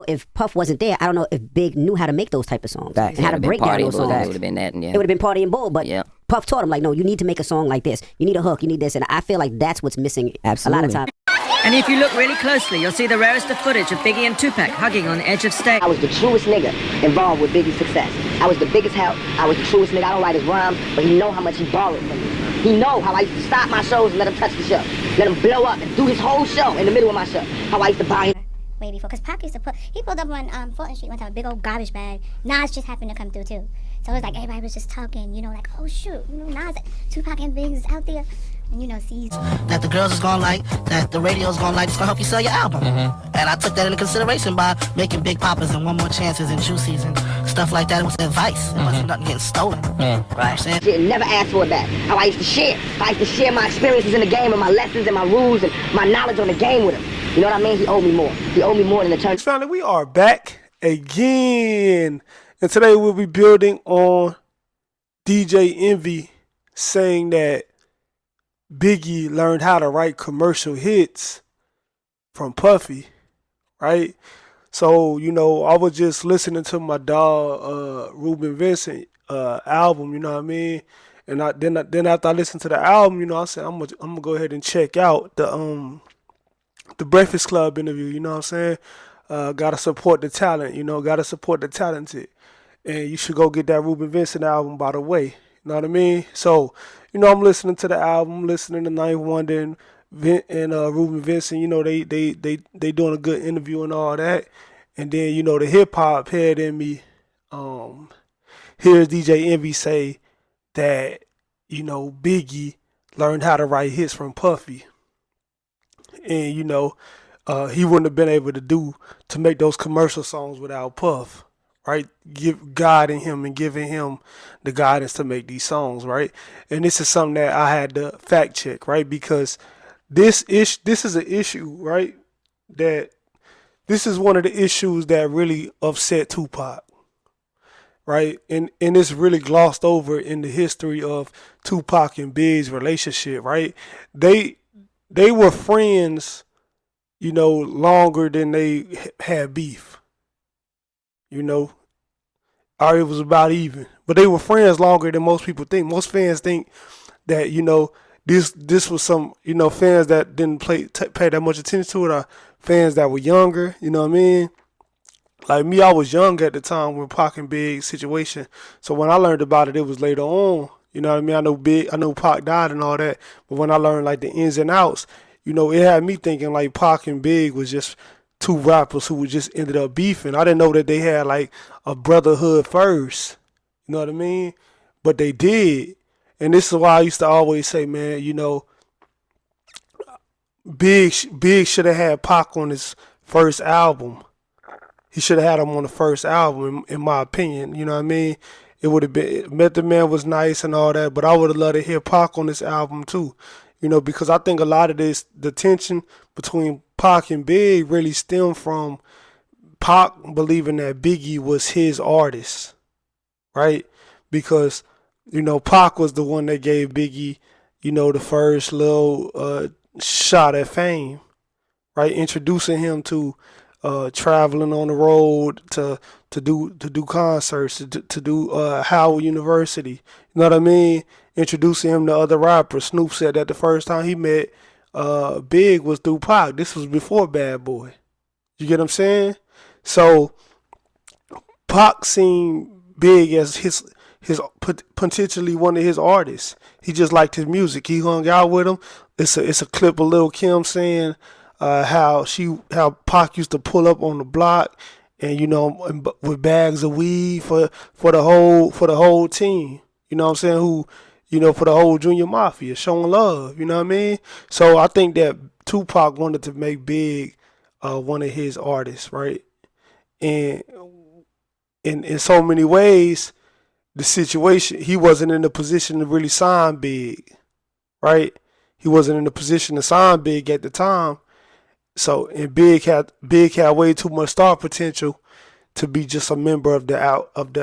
If Puff wasn't there, I don't know if Big knew how to make those type of songs and how to break down those songs. It would have been that, It would have been Party and Bull, but Puff taught him, like, no, you need to make a song like this. You need a hook, you need this. And I feel like that's what's missing a lot of times. And if you look really closely, you'll see the rarest of footage of Biggie and Tupac hugging on the edge of stage. I was the truest nigga involved with Biggie's success. I was the biggest help. I was the truest nigga. I don't write his rhymes, but he know how much he borrowed from me. He know how I used to stop my shows and let him touch the show. Let him blow up and do his whole show in the middle of my show. How I used to buy him. Way before, because Pac used to he pulled up on Fulton Street one time, a big old garbage bag. Nas just happened to come through too. So it was like everybody was just talking, you know, like, oh shoot, you know, Nas, Tupac and Biggie is out there. And you know, see that the girls is gonna like, that the radio's gonna like, it's gonna help you sell your album. And I took that into consideration by making Big Papas and One More Chances and Juicies and stuff like that. It was advice. It wasn't nothing getting stolen. Right. Shit, never asked for it back. How I used to share. I used to share my experiences in the game and my lessons and my rules and my knowledge on the game with him. You know what I mean? He owed me more. He owed me more than the turn. Family, we are back again. And today we'll be building on DJ Envy saying that Biggie learned how to write commercial hits from Puffy, right? So, you know, I was just listening to my dog Ruben Vincent album, you know what I mean? And then after I listened to the album, you know, I said I'm gonna go ahead and check out the Breakfast Club interview, you know what I'm saying? Gotta support the talent, you know, gotta support the talented. And you should go get that Ruben Vincent album, by the way. You know what I mean? So, you know, I'm listening to the album, listening to Ninth Wonder and Ruben Vincent. You know, they doing a good interview and all that. And then, you know, the hip hop head in me hears DJ Envy say that, you know, Biggie learned how to write hits from Puffy. And, you know, he wouldn't have been able to make those commercial songs without Puff. Right, guiding him and giving him the guidance to make these songs, right? And this is something that I had to fact check, right? Because this is an issue, right? That this is one of the issues that really upset Tupac, right? And it's really glossed over in the history of Tupac and Big's relationship, right? They were friends, you know, longer than they had beef. You know, or it was about even. But they were friends longer than most people think. Most fans think that, you know, this was some, you know, fans that didn't pay that much attention to it, or fans that were younger, you know what I mean? Like me, I was young at the time when Pac and Big situation. So when I learned about it, it was later on. You know what I mean? I know Pac died and all that. But when I learned like the ins and outs, you know, it had me thinking like Pac and Big was just two rappers who just ended up beefing. I didn't know that they had like a brotherhood first. You know what I mean? But they did. And this is why I used to always say, man, you know, Big should have had Pac on his first album. He should have had him on the first album, in my opinion. You know what I mean? It would have been, Method Man was nice and all that, but I would have loved to hear Pac on this album too. You know, because I think a lot of the tension between Pac and Big really stemmed from Pac believing that Biggie was his artist, right? Because, you know, Pac was the one that gave Biggie, you know, the first little shot at fame, right? Introducing him to traveling on the road to do concerts, to do Howard University. You know what I mean? Introducing him to other rappers. Snoop said that the first time he met Big was through Pac. This was before Bad Boy. You get what I'm saying? So Pac seen Big as his potentially one of his artists. He just liked his music. He hung out with him. It's a clip of Lil Kim saying how Pac used to pull up on the block and, you know, with bags of weed for the whole team. You know what I'm saying? Who, you know, for the whole Junior Mafia, showing love, you know what I mean? So I think that Tupac wanted to make Big one of his artists, right? And in so many ways, the situation, he wasn't in a position to really sign Big, right? He wasn't in a position to sign Big at the time. So, and Big had way too much star potential to be just a member of not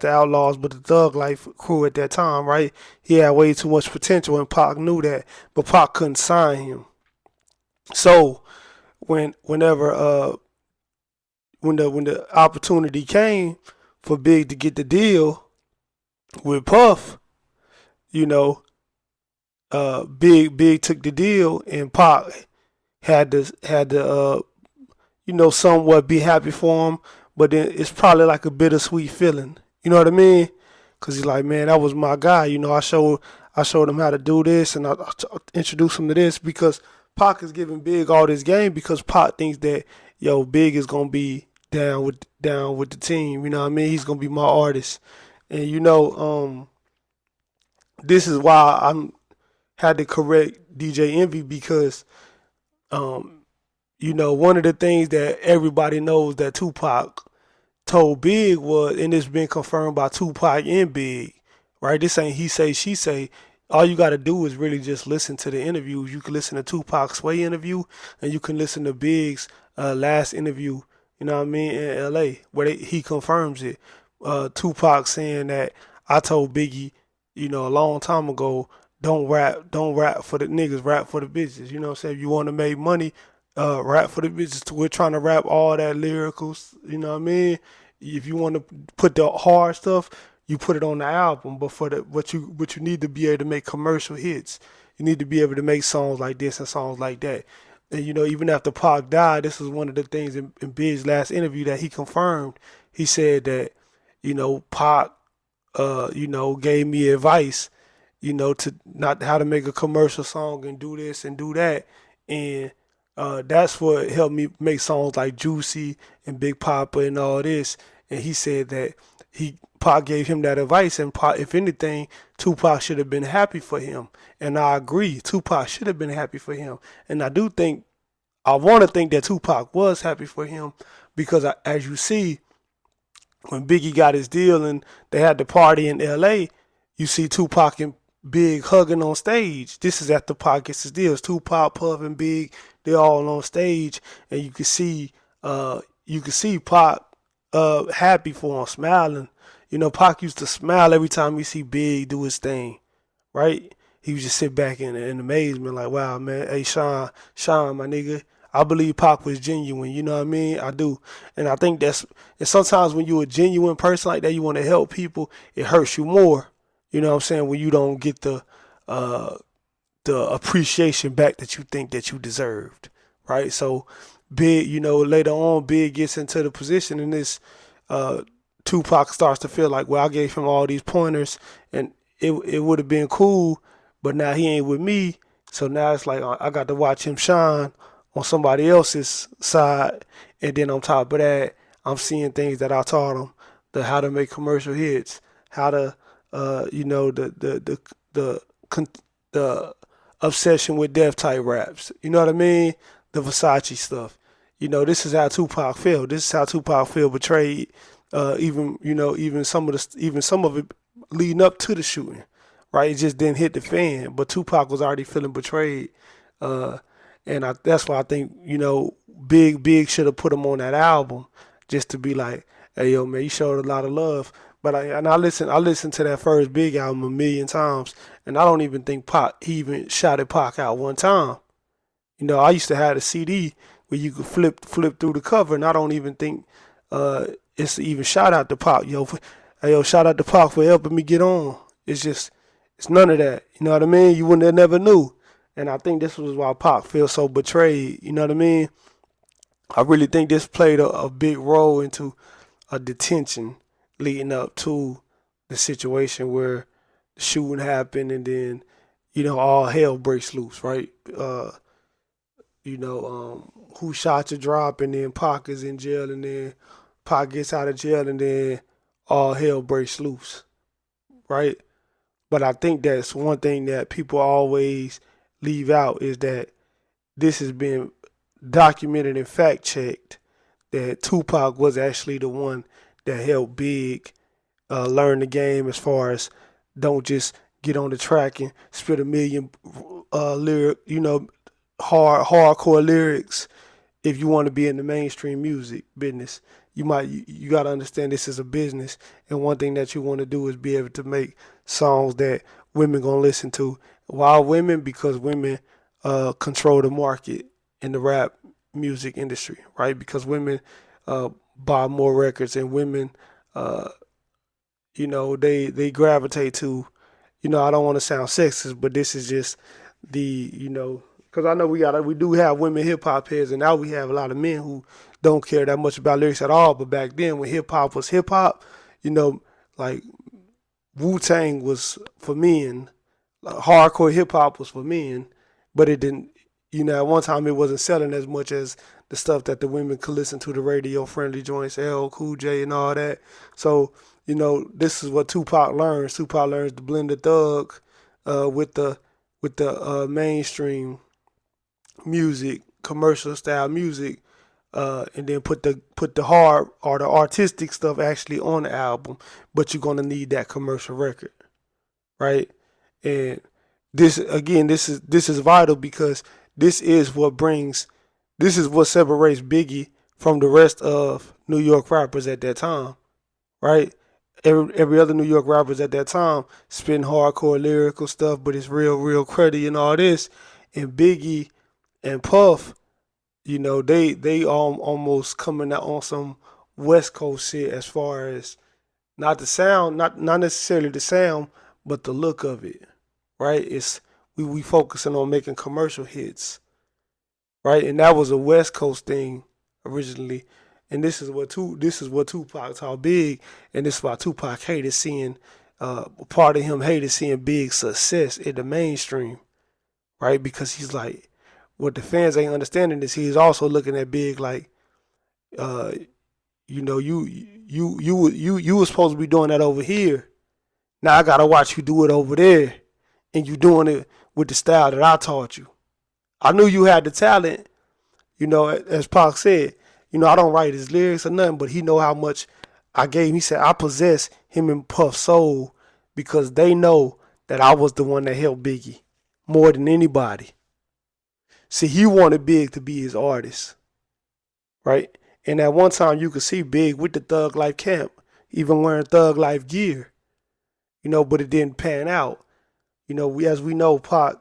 the Outlaws, but the Thug Life crew at that time, right? He had way too much potential, and Pac knew that, but Pac couldn't sign him. So, whenever when the opportunity came for Big to get the deal with Puff, you know, Big took the deal, and Pac had to somewhat be happy for him, but then it's probably like a bittersweet feeling. You know what I mean? Cause he's like, man, that was my guy. I showed him how to do this, and I introduced him to this because Pac is giving Big all this game because Pac thinks that Big is gonna be down with the team. You know what I mean? He's gonna be my artist, and this is why I'm had to correct DJ Envy because one of the things that everybody knows that Tupac told Big was, and it's been confirmed by Tupac and Big, right? This ain't he say, she say. All you got to do is really just listen to the interviews. You can listen to Tupac's Sway interview, and you can listen to Big's last interview, you know what I mean, in L.A., where he confirms it. Tupac saying that I told Biggie, a long time ago, don't rap for the niggas, rap for the bitches. You know what I'm saying? If you want to make money, rap for the bitches. We're trying to rap all that lyricals, you know what I mean? If you want to put the hard stuff, you put it on the album. But for what you need to be able to make commercial hits. You need to be able to make songs like this and songs like that. And even after Pac died, this was one of the things in Big's last interview that he confirmed. He said that, Pac gave me advice, to not how to make a commercial song and do this and do that. And that's what helped me make songs like Juicy and Big Papa and all this. And he said that Pac gave him that advice, and Pac, if anything, Tupac should have been happy for him. And I agree, Tupac should have been happy for him. And I want to think that Tupac was happy for him because as you see, when Biggie got his deal and they had the party in L.A., you see Tupac and Big hugging on stage. This is after Pac gets his deal. It's Tupac, Puff, and Big. They're all on stage, and you can see Pac happy for him, smiling. Pac used to smile every time he see Big do his thing, right? He would just sit back in amazement, like, wow, man, hey, Sean, my nigga. I believe Pac was genuine, you know what I mean? I do. And I think and sometimes when you're a genuine person like that, you want to help people, it hurts you more. You know what I'm saying? When you don't get the appreciation back that you think that you deserved, right? So Big, later on, Big gets into the position, and this Tupac starts to feel like, well, I gave him all these pointers, and it would have been cool, but now he ain't with me. So now it's like I got to watch him shine on somebody else's side, and then on top of that, I'm seeing things that I taught him, how to make commercial hits, how to, the obsession with death type raps. You know what I mean? The Versace stuff. This is how Tupac feel. This is how Tupac feel betrayed. Even some of it leading up to the shooting, right? It just didn't hit the fan, but Tupac was already feeling betrayed. And that's why I think, Big should have put him on that album just to be like, hey, yo, man, you showed a lot of love. But I listened to that first Big album a million times, and I don't even think he even shouted Pac out one time. I used to have a CD where you could flip through the cover, and I don't even think it's even shout out to Pac. Yo, shout out to Pac for helping me get on. It's none of that. You know what I mean? You wouldn't have never knew. And I think this was why Pac feels so betrayed. You know what I mean? I really think this played a big role into a detention leading up to the situation where the shooting happened, and then, all hell breaks loose, right? Who shot your drop, and then Pac is in jail, and then Pac gets out of jail, and then all hell breaks loose, right? But I think that's one thing that people always leave out is that this has been documented and fact checked that Tupac was actually the one that helped Big learn the game, as far as don't just get on the track and spit a million hardcore lyrics if you want to be in the mainstream music business. You got to understand this is a business, and one thing that you want to do is be able to make songs that women gonna listen to. Why women? Because women control the market in the rap music industry, right? Because women buy more records, and women, uh, they gravitate to, I don't want to sound sexist, but this is just the, because I know we do have women hip hop heads, and now we have a lot of men who don't care that much about lyrics at all. But back then, when hip hop was hip hop, like Wu Tang was for men, hardcore hip hop was for men, but it didn't. At one time it wasn't selling as much as the stuff that the women could listen to, the radio friendly joints, L, Cool J, and all that. So this is what Tupac learns. Tupac learns to blend the thug with the mainstream music, commercial style music, and then put the hard or the artistic stuff actually on the album. But you're gonna need that commercial record, right? And this is vital because this is what separates Biggie from the rest of New York rappers at that time, right? Every other New York rappers at that time spitting hardcore lyrical stuff, but it's real cruddy and all this. And Biggie and Puff, they almost coming out on some West Coast shit as far as not the sound, not necessarily the sound, but the look of it, right? It's we focusing on making commercial hits, right? And that was a West Coast thing originally. And this is what Tupac taught Big, and this is why Tupac hated seeing, part of him hated seeing Big success in the mainstream, right? Because he's like, what the fans ain't understanding is he's also looking at Big like, you were supposed to be doing that over here. Now I gotta watch you do it over there, and you doing it with the style that I taught you. I knew you had the talent, as Pac said. I don't write his lyrics or nothing, but he know how much I gave him. He said I possess him and Puff's soul because they know that I was the one that helped Biggie more than anybody. See, he wanted Big to be his artist, right? And at one time you could see Big with the Thug Life camp, even wearing Thug Life gear, but it didn't pan out. As we know, Pac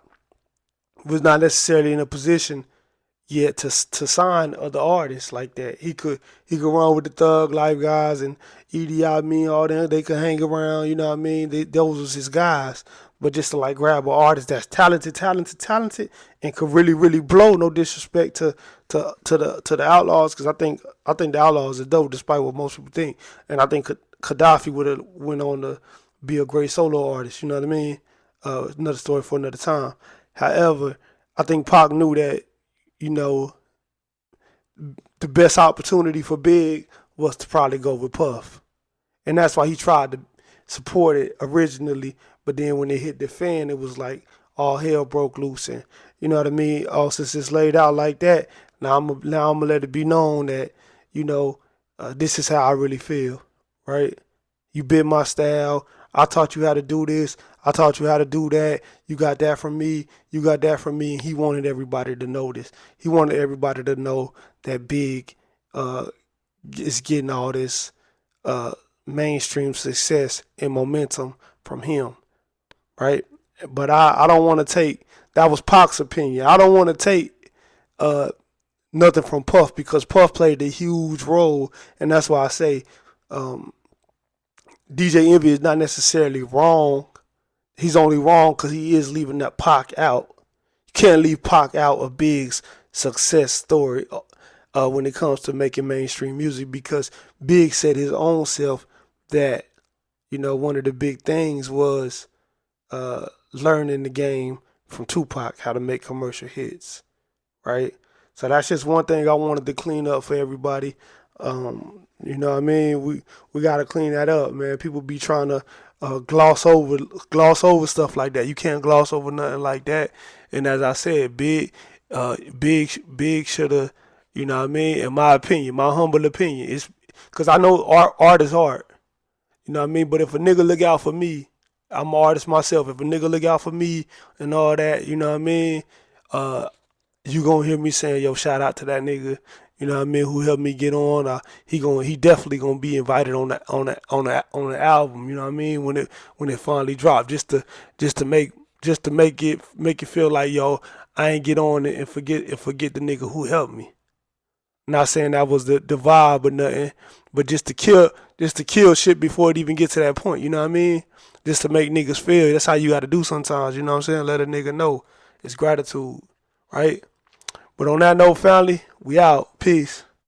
was not necessarily in a position yet to sign other artists like that. He could run with the Thug Life guys and Edie Amin, all them. They could hang around. You know what I mean? Those was his guys. But just to like grab an artist that's talented, and could really blow. No disrespect to the Outlaws, because I think the Outlaws is dope, despite what most people think. And I think Gaddafi would have went on to be a great solo artist. You know what I mean? Another story for another time. However, I think Pac knew that, the best opportunity for Big was to probably go with Puff. And that's why he tried to support it originally. But then when it hit the fan, it was like all hell broke loose. And you know what I mean? Oh, since it's laid out like that, now I'm gonna let it be known that, this is how I really feel, right? You bit my style. I taught you how to do this. I taught you how to do that. You got that from me. You got that from me. And he wanted everybody to know this. He wanted everybody to know that Big is getting all this mainstream success and momentum from him, right? But I don't want to take, that was Pac's opinion. I don't want to take nothing from Puff, because Puff played a huge role. And that's why I say DJ Envy is not necessarily wrong. He's only wrong because he is leaving that Pac out. You can't leave Pac out of Big's success story when it comes to making mainstream music, because Big said his own self that, one of the big things was learning the game from Tupac, how to make commercial hits, right? So that's just one thing I wanted to clean up for everybody. You know what I mean? We got to clean that up, man. People be trying to gloss over stuff like that. You can't gloss over nothing like that. And as I said, Big should have, you know what I mean? In my opinion, my humble opinion, it's because I know art is art. You know what I mean? But if a nigga look out for me, I'm an artist myself. If a nigga look out for me and all that, you know what I mean? You gonna hear me saying, yo, shout out to that nigga, you know what I mean, who helped me get on. He definitely gonna be invited on the album, you know what I mean, when it finally dropped, just to make it feel like, yo, I ain't get on it and forget the nigga who helped me. Not saying that was the vibe or nothing, but just to kill shit before it even get to that point. You know what I mean? Just to make niggas feel. That's how you got to do sometimes. You know what I'm saying? Let a nigga know it's gratitude, right? But on that note, family, we out. Peace.